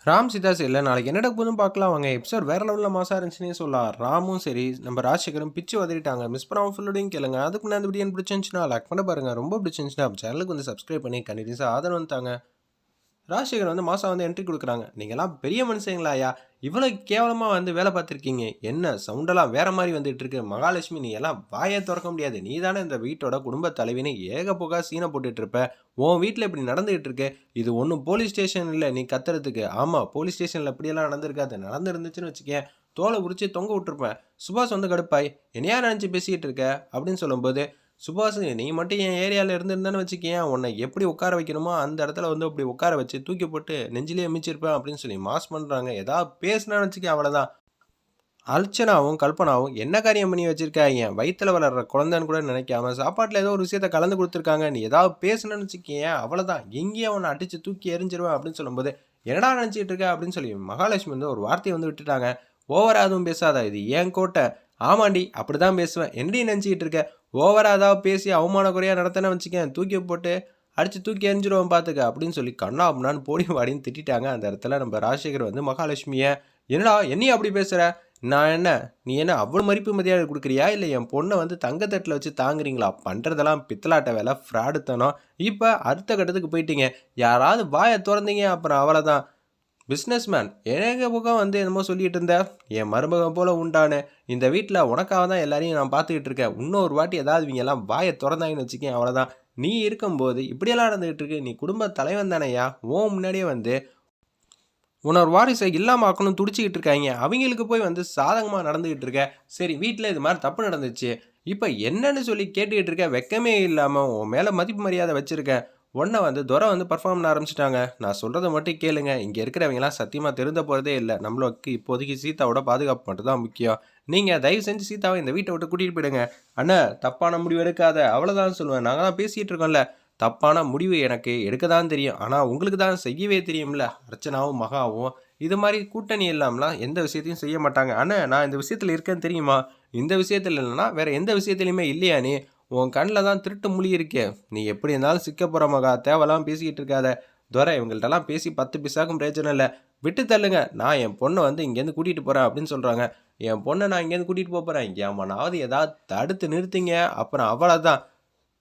ராம் சீதா இல்ல நாளைக்கு என்ன நடக்க போதுன்னு பார்க்கலாம் வாங்க. எபிசோட் வேற லெவல்ல மாசா இருந்துச்சுன்னே சொல்லலாம். ராமும் சரி, நம்ம ராஜசேகரும் பிச்சு உதறிட்டாங்க. மிஸ் பண்ணாம ஃபுல்லோடையும் கேளுங்க. அதுக்கு முன்னாடி இந்த வீடியோ பிடிச்சிருந்துச்சுன்னா லைக் பண்ண பாருங்க. ரொம்ப பிடிச்சிருந்துச்சுன்னா சேனலுக்கு வந்து சப்ஸ்கிரைப் பண்ணி கண்டினியூஸாக ஆதரவு தாங்க. ராஜசேகர் வந்து மாசா வந்து என்ட்ரி கொடுக்குறாங்க. நீங்களாம் பெரிய மனுஷங்களாயா, இவ்வளோ கேவலமாக வந்து வேலை பார்த்துருக்கீங்க, என்ன சவுண்டெல்லாம் வேற மாதிரி வந்துட்டு இருக்கு. மகாலட்சுமி நீ எல்லாம் வாயை திறக்க முடியாது, நீ தானே இந்த வீட்டோட குடும்ப தலைவின்னு ஏக புகா சீனை போட்டுட்டு இருப்ப. உன் வீட்டில் இப்படி நடந்துகிட்டு இருக்கு. இது ஒன்றும் போலீஸ் ஸ்டேஷன் இல்லை நீ கத்துறதுக்கு. ஆமாம், போலீஸ் ஸ்டேஷனில் இப்படியெல்லாம் நடந்திருக்காது. நடந்துருந்துச்சுன்னு வச்சுக்கேன், தோலை உரிச்சு தொங்க விட்டுருப்பேன். சுபாஷ் வந்து கடுப்பாய் என்னையா நினச்சி பேசிக்கிட்டு இருக்க அப்படின்னு சொல்லும்போது, சுபாஷ் நீ மட்டும் என் ஏரியாவில் இருந்திருந்தான்னு வச்சுக்கேன், உன்னை எப்படி உட்கார வைக்கணுமோ அந்த இடத்துல வந்து அப்படி உட்கார வச்சு தூக்கி போட்டு நெஞ்சிலேயே மிச்சிருப்பேன் அப்படின்னு சொல்லி மாஸ் பண்ணுறாங்க. ஏதாவது பேசினான்னு வச்சுக்கேன் அவ்வளோதான். அர்ச்சனாவும் கல்பனாவும் என்ன காரியம் பண்ணி வச்சிருக்கா, என் வயிற்றில் வளர்ற குழந்தைன்னு கூட நினைக்காம சாப்பாட்டில் ஏதோ ஒரு விஷயத்த கலந்து கொடுத்துருக்காங்க, நீ ஏதாவது பேசுனேன்னு வச்சுக்கேன் அவ்வளோதான், எங்கேயும் அவனை அடித்து தூக்கி எரிஞ்சிருவேன் அப்படின்னு சொல்லும்போது, என்னடா நினச்சிட்டு இருக்க அப்படின்னு சொல்லி மகாலட்சுமி வந்து ஒரு வார்த்தையை வந்து விட்டுட்டாங்க. ஓவரா அதுவும் பேசாத, இது ஏன் கோட்டை. ஆமாண்டி அப்படி தான் பேசுவேன், என்னடி நினச்சிக்கிட்டு இருக்க. ஓவராக ஏதாவது பேசி அவமான குறையாக நடத்தினேன்னு வச்சுக்கேன், தூக்கி போட்டு அடித்து தூக்கி எரிஞ்சிருவோம் பார்த்துக்க அப்படின்னு சொல்லி கண்ணா அப்படின்னான்னு போடி வாடின்னு திட்டாங்க. அந்த இடத்துல நம்ம ராஜசேகர் வந்து மகாலட்சுமியை, என்னடா என்னையும் அப்படி பேசுகிற, நான் என்ன நீ என்ன அவ்வளோ மதிப்பு மரியாதை கொடுக்குறியா, இல்லை என் பொண்ணை வந்து தங்கத்தட்டில் வச்சு தாங்குறீங்களா, பண்ணுறதெல்லாம் பித்தலாட்ட வேலை, ஃப்ராடுத்தனம். இப்போ அடுத்த கட்டத்துக்கு போயிட்டீங்க, யாராவது வாயை திறந்தீங்க அப்புறம் அவ்வளோதான். பிஸ்னஸ்மேன் ஏக பக்கம் வந்து என்னமோ சொல்லிட்டு இருந்த, என் மருமகன் போல உண்டானு இந்த வீட்டில் உனக்காக தான் எல்லாரையும் நான் பார்த்துக்கிட்டு இருக்கேன். இன்னொரு வாட்டி ஏதாவது இவங்க எல்லாம் வாயை திறந்தாங்கன்னு வச்சுக்கேன் அவ்வளோதான். நீ இருக்கும்போது இப்படியெல்லாம் நடந்துகிட்டு இருக்கு, நீ குடும்ப தலைவன் தானையா, ஓ முன்னாடியே வந்து உன்னோட வாரிசை இல்லாமல் ஆக்கணும் துடிச்சிக்கிட்டு இருக்காங்க, அவங்களுக்கு போய் வந்து சாதகமாக நடந்துக்கிட்டு இருக்க. சரி வீட்டில் இது மாதிரி தப்பு நடந்துச்சு, இப்போ என்னன்னு சொல்லி கேட்டுக்கிட்டு இருக்க, வெக்கமே இல்லாமல் உன் மேலே மதிப்பு மரியாதை வச்சுருக்கேன். உன்னை வந்து துரை வந்து பர்ஃபார்ம் பண்ண ஆரம்பிச்சிட்டாங்க. நான் சொல்கிறத மட்டும் கேளுங்க, இங்கே இருக்கிறவங்களாம் சத்தியமாக தெரிந்த போகிறதே இல்லை. நம்மளுக்கு இப்போதைக்கு சீதாவோட பாதுகாப்பு மட்டும் தான் முக்கியம். நீங்கள் தயவு செஞ்சு சீதாவை இந்த வீட்டை விட்டு கூட்டிகிட்டு போயிடுங்க. அண்ணா தப்பான முடிவு எடுக்காத, அவ்வளோதான் சொல்லுவேன். நாங்கள் தான் பேசிகிட்டு இருக்கோம்ல, தப்பான முடிவு எனக்கு எடுக்க தான் தெரியும், ஆனால் உங்களுக்கு தான் செய்யவே தெரியும்ல. அர்ச்சனாவும் மகாவும் இது மாதிரி கூட்டணி இல்லாமலாம் எந்த விஷயத்தையும் செய்ய மாட்டாங்க. ஆனால் நான் இந்த விஷயத்தில் இருக்கேன்னு தெரியுமா, இந்த விஷயத்தில் இல்லைன்னா வேறு எந்த விஷயத்துலையுமே இல்லையா, நீ உன் கண்ணில் தான் திருட்டு மொழி இருக்கே, நீ எப்படி இருந்தாலும் சிக்க போகிற மகா, தேவையெல்லாம் பேசிக்கிட்டு இருக்காத. துரை இவங்கள்ட்டெல்லாம் பேசி 10 பிசாக்கும் பிரயோஜனம் இல்லை, விட்டு தள்ளுங்க. நான் என் பொண்ணை வந்து இங்கேருந்து கூட்டிகிட்டு போகிறேன் அப்படின்னு சொல்கிறாங்க. என் பொண்ணை நான் இங்கேருந்து கூட்டிகிட்டு போகிறேன், எவனாவது ஏதாவது தடுத்து நிறுத்திங்க அப்புறம் அவ்வளோதான்,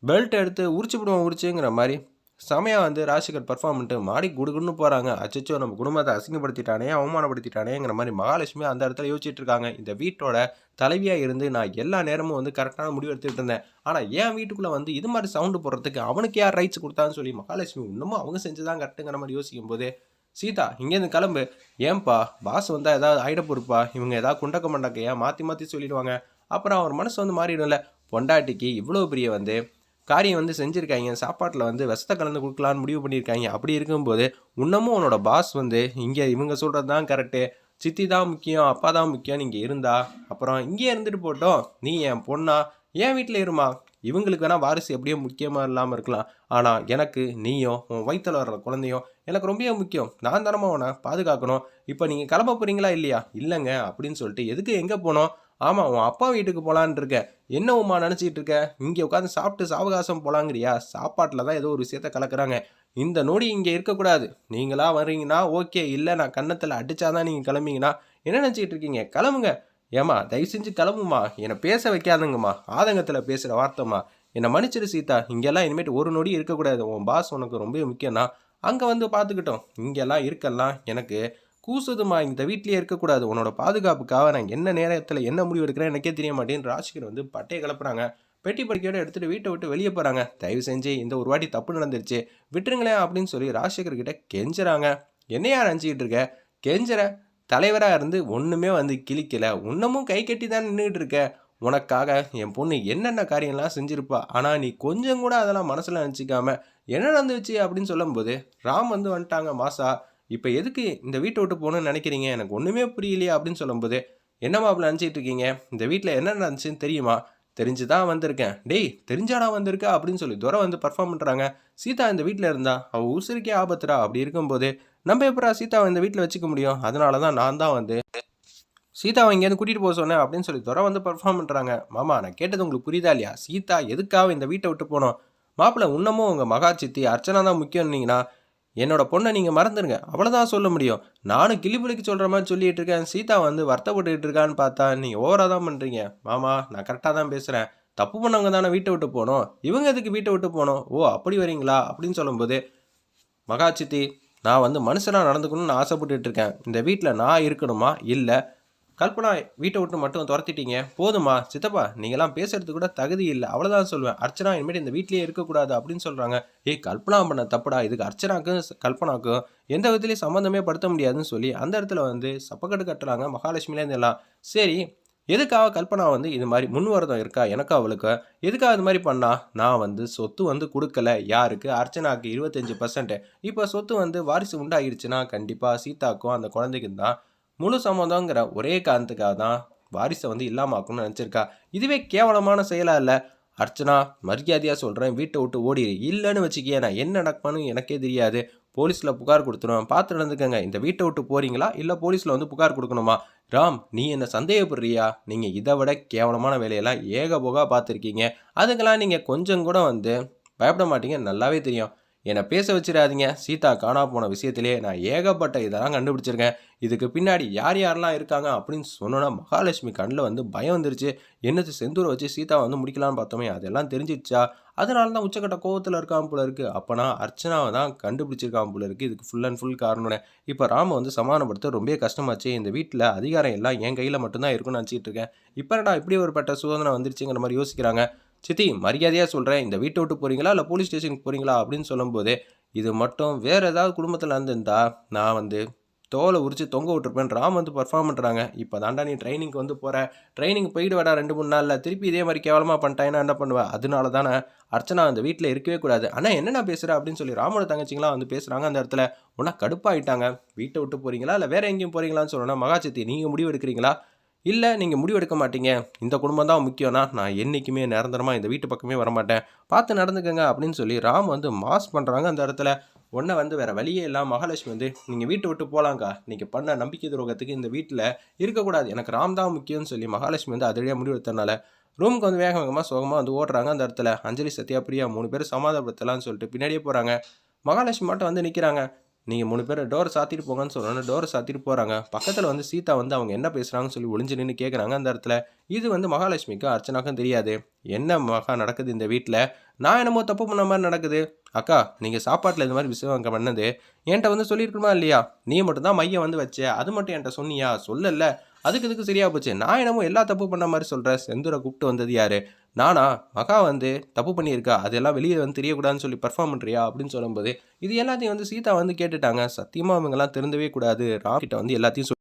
பெல்ட் எடுத்து உரிச்சு விடுவோம் உரிச்சுங்கிற மாதிரி செமையாக வந்து ராஜசேகர் பர்ஃபார்ம் பண்ணிட்டு மாடி குடுக்குன்னு போகிறாங்க. அச்சோ நம்ம குடும்பத்தை அசிங்கப்படுத்திட்டானே அவமானப்படுத்திட்டானேங்கிற மாதிரி மகாலட்சுமி அந்த இடத்துல யோசிச்சுட்டு இருக்காங்க. இந்த வீட்டோட தலைவியாக இருந்து நான் எல்லா நேரமும் வந்து கரெக்டான முடிவு எடுத்துகிட்டு இருந்தேன், ஆனால் என் வீட்டுக்குள்ளே வந்து இது மாதிரி சவுண்டு போடுறதுக்கு அவனுக்கு யார் ரைட்ஸ் கொடுத்தான்னு சொல்லி மகாலட்சுமி இன்னமும் அவங்க செஞ்சுதான் கரெக்டுங்கிற மாதிரி யோசிக்கும் போது, சீதா இங்கேருந்து கிளம்பு. ஏன்பா பாஸ் வந்தால் ஏதாவது ஆயிட பொறுப்பா, இவங்க ஏதாவது குண்டக்க மண்டக்கையா மாற்றி மாற்றி சொல்லிடுவாங்க, அப்புறம் அவர் மனசு வந்து மாறிடும்ல. பொண்டாட்டிக்கு இவ்வளோ பெரிய வந்து காரியம் வந்து செஞ்சுருக்காங்க, சாப்பாட்டில் வந்து விஷத்தை கலந்து கொடுக்கலான்னு முடிவு பண்ணியிருக்காங்க. அப்படி இருக்கும்போது இன்னமும் உன்னோட பாஸ் வந்து இங்கே இவங்க சொல்கிறது தான் கரெக்டு, சித்தி தான் முக்கியம் அப்பா தான் முக்கியம், நீங்கள் இருந்தா அப்புறம் இங்கே இருந்துட்டு போட்டோம், நீ என் பொண்ணா என் வீட்டில் இருமா. இவங்களுக்கு வேணால் வாரிசு எப்படியோ முக்கியமாக இல்லாமல் இருக்கலாம், ஆனால் எனக்கு நீயும் உன் வயிற்றில் வர்ற குழந்தையும் எனக்கு ரொம்ப முக்கியம். நான் தானமா உன்னை பாதுகாக்கணும். இப்போ நீங்கள் கிளம்ப போகிறீங்களா இல்லையா, இல்லைங்க அப்படின்னு சொல்லிட்டு எதுக்கு எங்கே போனோம், ஆமாம் உன் அப்பா வீட்டுக்கு போகலான் இருக்க, என்ன உமா நினச்சிட்டு இருக்க, இங்கே உட்காந்து சாப்பிட்டு சாவகாசம் போகலாங்கிறியா, சாப்பாட்டில் தான் ஏதோ ஒரு விஷயத்த கலக்குறாங்க, இந்த நொடி இங்கே இருக்கக்கூடாது. நீங்களா வர்றீங்கன்னா ஓகே, இல்லை நான் கன்னத்தில் அடித்தாதான் நீங்கள் கிளம்பிங்கன்னா என்ன நினச்சிக்கிட்டு இருக்கீங்க, கிளம்புங்க. ஏம்மா தயவு செஞ்சு கிளம்புமா, என்னை பேச வைக்காதுங்கம்மா, ஆதங்கத்தில் பேசுகிற வார்த்தைம்மா, என்னை மன்னிச்சிரு சீதா, இங்கெல்லாம் இனிமேட்டு ஒரு நொடி இருக்கக்கூடாது. உன் பாஸ் உனக்கு ரொம்ப முக்கியம்னா அங்கே வந்து பார்த்துக்கிட்டோம், இங்கெல்லாம் இருக்கலாம் எனக்கு கூசுதுமா, இந்த வீட்லேயே இருக்கக்கூடாது, உன்னோட பாதுகாப்புக்காக நான் என்ன நேரத்தில் என்ன முடிவு எடுக்கிறேன் எனக்கே தெரிய மாட்டேன்னு ராஜ்கிர் வந்து பட்டையை கிளப்புறாங்க. பெட்டி படிக்கையோடு எடுத்துகிட்டு வீட்டை விட்டு வெளியே போகிறாங்க. தயவு செஞ்சு இந்த ஒரு வாட்டி தப்பு நடந்துருச்சு விட்டுருங்களேன் அப்படின்னு சொல்லி ராஜசேகர் கிட்ட கெஞ்சுறாங்க. என்னையா நினச்சிக்கிட்டு இருக்க, கெஞ்சுற தலைவராக இருந்து ஒன்றுமே வந்து கிழிக்கலை, இன்னமும் கை கட்டி தான் நின்றுட்டு இருக்க. உனக்காக என் பொண்ணு என்னென்ன காரியம்லாம் செஞ்சுருப்பா, ஆனால் நீ கொஞ்சம் கூட அதெல்லாம் மனசில் நினச்சிக்காம என்ன நடந்துச்சு அப்படின்னு சொல்லும்போது, ராம் வந்து வந்துட்டாங்க மாசா, இப்போ எதுக்கு இந்த வீட்டை விட்டு போகணுன்னு நினைக்கிறீங்க, எனக்கு ஒன்றுமே புரியலையா அப்படின்னு சொல்லும்போது, என்ன மாப்பிள்ள நினச்சிட்டு இருக்கீங்க, இந்த வீட்டில் என்ன நடந்துச்சுன்னு தெரியுமா, தெரிஞ்சு தான் வந்திருக்கேன். டேய் தெரிஞ்சாடா வந்திருக்கா அப்படின்னு சொல்லி துரை வந்து பர்ஃபார்ம் பண்ணுறாங்க. சீதா இந்த வீட்டில் இருந்தா அவள் உசுருக்கே ஆபத்துரா, அப்படி இருக்கும்போது நம்ம எப்படா சீதாவை இந்த வீட்டில் வச்சுக்க முடியும், அதனால தான் நான் தான் வந்து சீதாவை இங்கேருந்து கூட்டிகிட்டு போக சொன்னேன் அப்படின்னு சொல்லி துரை வந்து பர்ஃபார்ம் பண்ணுறாங்க. மாமா நான் கேட்டது உங்களுக்கு புரியுதா இல்லையா, சீதா எதுக்காக இந்த வீட்டை விட்டு போனோம், மாப்பிள்ளை இன்னமும் உங்கள் மகா சித்தி அர்ச்சனா தான் முக்கியம்னீங்கன்னா என்னோட பொண்ணை நீங்கள் மறந்துடுங்க அவ்வளோதான் சொல்ல முடியும். நானும் கிளிபிளிக்கு சொல்கிற மாதிரி சொல்லிட்டு இருக்கேன். சீதா வந்து வருத்தப்பட்டுக்கிட்டு இருக்கான்னு பார்த்தா நீங்கள் ஓவராக தான் பண்ணுறீங்க. மாமா நான் கரெக்டாக தான் பேசுகிறேன். தப்பு பண்ணவங்க தானே வீட்டை விட்டு போகணும். இவங்க எதுக்கு வீட்டை விட்டு போகணும்? ஓ அப்படி வரீங்களா அப்படின்னு சொல்லும்போது, மகா சித்தி நான் வந்து மனுஷனாக நடந்துக்கணும்னு ஆசைப்பட்டுட்டு இருக்கேன். இந்த வீட்டில் நான் இருக்கணுமா இல்லை கல்பனா வீட்டை விட்டு மட்டும் துரத்திட்டீங்க போதுமா சித்தப்பா நீங்களாம் பேசுறதுக்கு கூட தகுதி இல்லை அவ்வளோதான் சொல்லுவேன். அர்ச்சனா இனிமேட்டு இந்த வீட்லேயே இருக்கக்கூடாது அப்படின்னு சொல்கிறாங்க. ஏய் கல்பனா பண்ண தப்புடா, இதுக்கு அர்ச்சனாக்கும் கல்பனாக்கும் எந்த விதத்துலேயும் சம்மந்தமே படுத்த முடியாதுன்னு சொல்லி அந்த இடத்துல வந்து சப்பக்கட்டு கட்டுறாங்க மகாலட்சுமிலேருந்து எல்லாம். சரி எதுக்காக கல்பனா வந்து இது மாதிரி முன்வரதம் இருக்கா எனக்கு அவளுக்கு, எதுக்காக இது மாதிரி பண்ணா? நான் வந்து சொத்து வந்து கொடுக்கல யாருக்கு, அர்ச்சனாக்கு 25%. இப்போ சொத்து வந்து வாரிசு உண்டாகிடுச்சுன்னா கண்டிப்பாக சீதாக்கும் அந்த குழந்தைக்கும் தான் முழு சம்மதங்கிற ஒரே காரணத்துக்காக தான் வாரிசை வந்து இல்லாமல் ஆக்கணும்னு நினச்சிருக்கா. இதுவே கேவலமான செயலாக இல்லை? அர்ச்சனா மரியாதையாக சொல்கிறேன் வீட்டை விட்டு ஓடிடு. இல்லைன்னு வச்சுக்கிய நான் என்ன நடப்பான்னு எனக்கே தெரியாது. போலீஸில் புகார் கொடுத்துருவேன், பார்த்து நடந்துக்கங்க. இந்த வீட்டை விட்டு போகிறீங்களா இல்லை போலீஸில் வந்து புகார் கொடுக்கணுமா? ராம் நீ என்ன சந்தேகப்படுறியா? நீங்கள் இதை விட கேவலமான வேலையெல்லாம் ஏகபோகா பார்த்துருக்கீங்க. அதுக்கெல்லாம் நீங்கள் கொஞ்சம் கூட வந்து பயப்பட மாட்டீங்க நல்லாவே தெரியும். என்னை பேச வச்சிடாதீங்க. சீதா காணா போன விஷயத்திலேயே நான் ஏகப்பட்ட இதெல்லாம் கண்டுபிடிச்சிருக்கேன். இதுக்கு பின்னாடி யார் யாரெல்லாம் இருக்காங்க அப்படின்னு சொன்னோன்னா மகாலட்சுமி கண்ணில் வந்து பயம் வந்துருச்சு. என்னது செந்தூரை வச்சு சீதாவை வந்து முடிக்கலான்னு பார்த்தோமே அதெல்லாம் தெரிஞ்சிடுச்சா? அதனால தான் உச்சக்கட்ட கோவத்தில் இருக்கான் போல இருக்குது. அப்போனா அர்ச்சனாவை தான் கண்டுபிடிச்சிருக்கான் போல இருக்குது. இதுக்கு ஃபுல் அண்ட் ஃபுல் காரணம். இப்போ ராம வந்து சமாதானப்படுத்த ரொம்ப கஷ்டமாச்சு. இந்த வீட்டில் அதிகாரம் எல்லாம் என் கையில் மட்டும்தான் இருக்குன்னு நினச்சிட்டு இருக்கேன். இப்போ நான் இப்படி ஒரு பட்ட சோதனை வந்துருச்சுங்கிற மாதிரி யோசிக்கிறாங்க. சித்தி மரியாதையாக சொல்கிறேன் இந்த வீட்டை விட்டு போகிறீங்களா இல்லை போலீஸ் ஸ்டேஷனுக்கு போகிறீங்களா அப்படின்னு சொல்லும்போது, இது மட்டும் வேறு ஏதாவது குடும்பத்தில் இருந்திருந்தா நான் வந்து தோலை உரித்து தொங்க விட்டுருப்பேன். ராம் வந்து பர்ஃபார்ம் பண்ணுறாங்க. இப்போ தாண்டா நீ ட்ரைனிங்க்கு வந்து போகிற, ட்ரைனிங் போயிட்டு வாடா 2-3 நாளில் திருப்பி இதே மாதிரி கேவலமாக பண்ணிட்டாங்கன்னா என்ன பண்ணுவேன்? அதனால தானே அர்ச்சனா அந்த வீட்டில் இருக்கவே கூடாது. ஆனால் என்னென்ன பேசுகிற அப்படின்னு சொல்லி ராமோட தங்கச்சிங்களாம் வந்து பேசுகிறாங்க. அந்த இடத்துல ஒன்றா கடுப்பாயிட்டாங்க. வீட்டை விட்டு போகிறீங்களா இல்லை வேறு எங்கேயும் போகிறீங்களான்னு சொல்லணும்னா, மகாசித்தி நீங்கள் முடிவு எடுக்கிறீங்களா இல்லை நீங்கள் முடிவெடுக்க மாட்டீங்க, இந்த குடும்பம் தான் முக்கியம்னா நான் என்றைக்குமே நிரந்தரமாக இந்த வீட்டு பக்கமே வரமாட்டேன், பார்த்து நடந்துக்கங்க அப்படின்னு சொல்லி ராம் வந்து மாஸ் பண்ணுறாங்க அந்த இடத்துல. ஒன்றை வந்து வேறு வழியே இல்லாமல் மகாலட்சுமி வந்து நீங்கள் வீட்டை விட்டு போகலாங்க்கா, நீங்கள் பண்ண நம்பிக்கை துரோகத்துக்கு இந்த வீட்டில் இருக்கக்கூடாது, எனக்கு ராம் தான் முக்கியம்னு சொல்லி மகாலட்சுமி வந்து அதிரடியாக முடிவெடுத்தனால ரூமுக்கு வந்து வேக வேகமாக சோகமாக வந்து ஓடுறாங்க. அந்த இடத்துல அஞ்சலி சத்யா பிரியா 3 பேர் சமாதானப்படுத்தலாம்னு சொல்லிட்டு பின்னாடியே போகிறாங்க. மகாலட்சுமி மட்டும் வந்து நிற்கிறாங்க. நீங்கள் 3 பேர் டோரை சாத்திட்டு போங்கன்னு சொல்லணும்னு டோரை சாத்திட்டு போகிறாங்க. பக்கத்தில் வந்து சீதா வந்து அவங்க என்ன பேசுகிறாங்கன்னு சொல்லி ஒளிஞ்சு நின்று கேட்குறாங்க அந்த இடத்துல. இது வந்து மகாலட்சுமிக்கும் அர்ச்சனாக்கும் தெரியாது. என்ன மகா நடக்குது இந்த வீட்டில், நான் என்னமோ தப்பு பண்ண மாதிரி நடக்குது. அக்கா நீங்கள் சாப்பாட்டில் இந்த மாதிரி விஷயம் அங்கே பண்ணது என்கிட்ட வந்து சொல்லியிருக்கணுமா இல்லையா? நீ மட்டும் தான் மையம் வந்து வச்ச, அது மட்டும் என்கிட்ட சொன்னியா? சொல்லல. அதுக்கு இதுக்கு சரியா போச்சு. நான் என்னமோ எல்லா தப்பு பண்ண மாதிரி சொல்கிறேன். செந்தூரை கூப்பிட்டு வந்தது யார்? நானா? மகா வந்து தப்பு பண்ணியிருக்கா, அதெல்லாம் வெளியே வந்து தெரியக்கூடாதுன்னு சொல்லி பர்ஃபார்ம் பண்ணுறியா அப்படின்னு சொல்லும்போது, இது எல்லாத்தையும் வந்து சீதா வந்து கேட்டுட்டாங்க. சத்தியமாக அவங்கெல்லாம் திருந்தவே கூடாது. ராம் கிட்ட வந்து எல்லாத்தையும்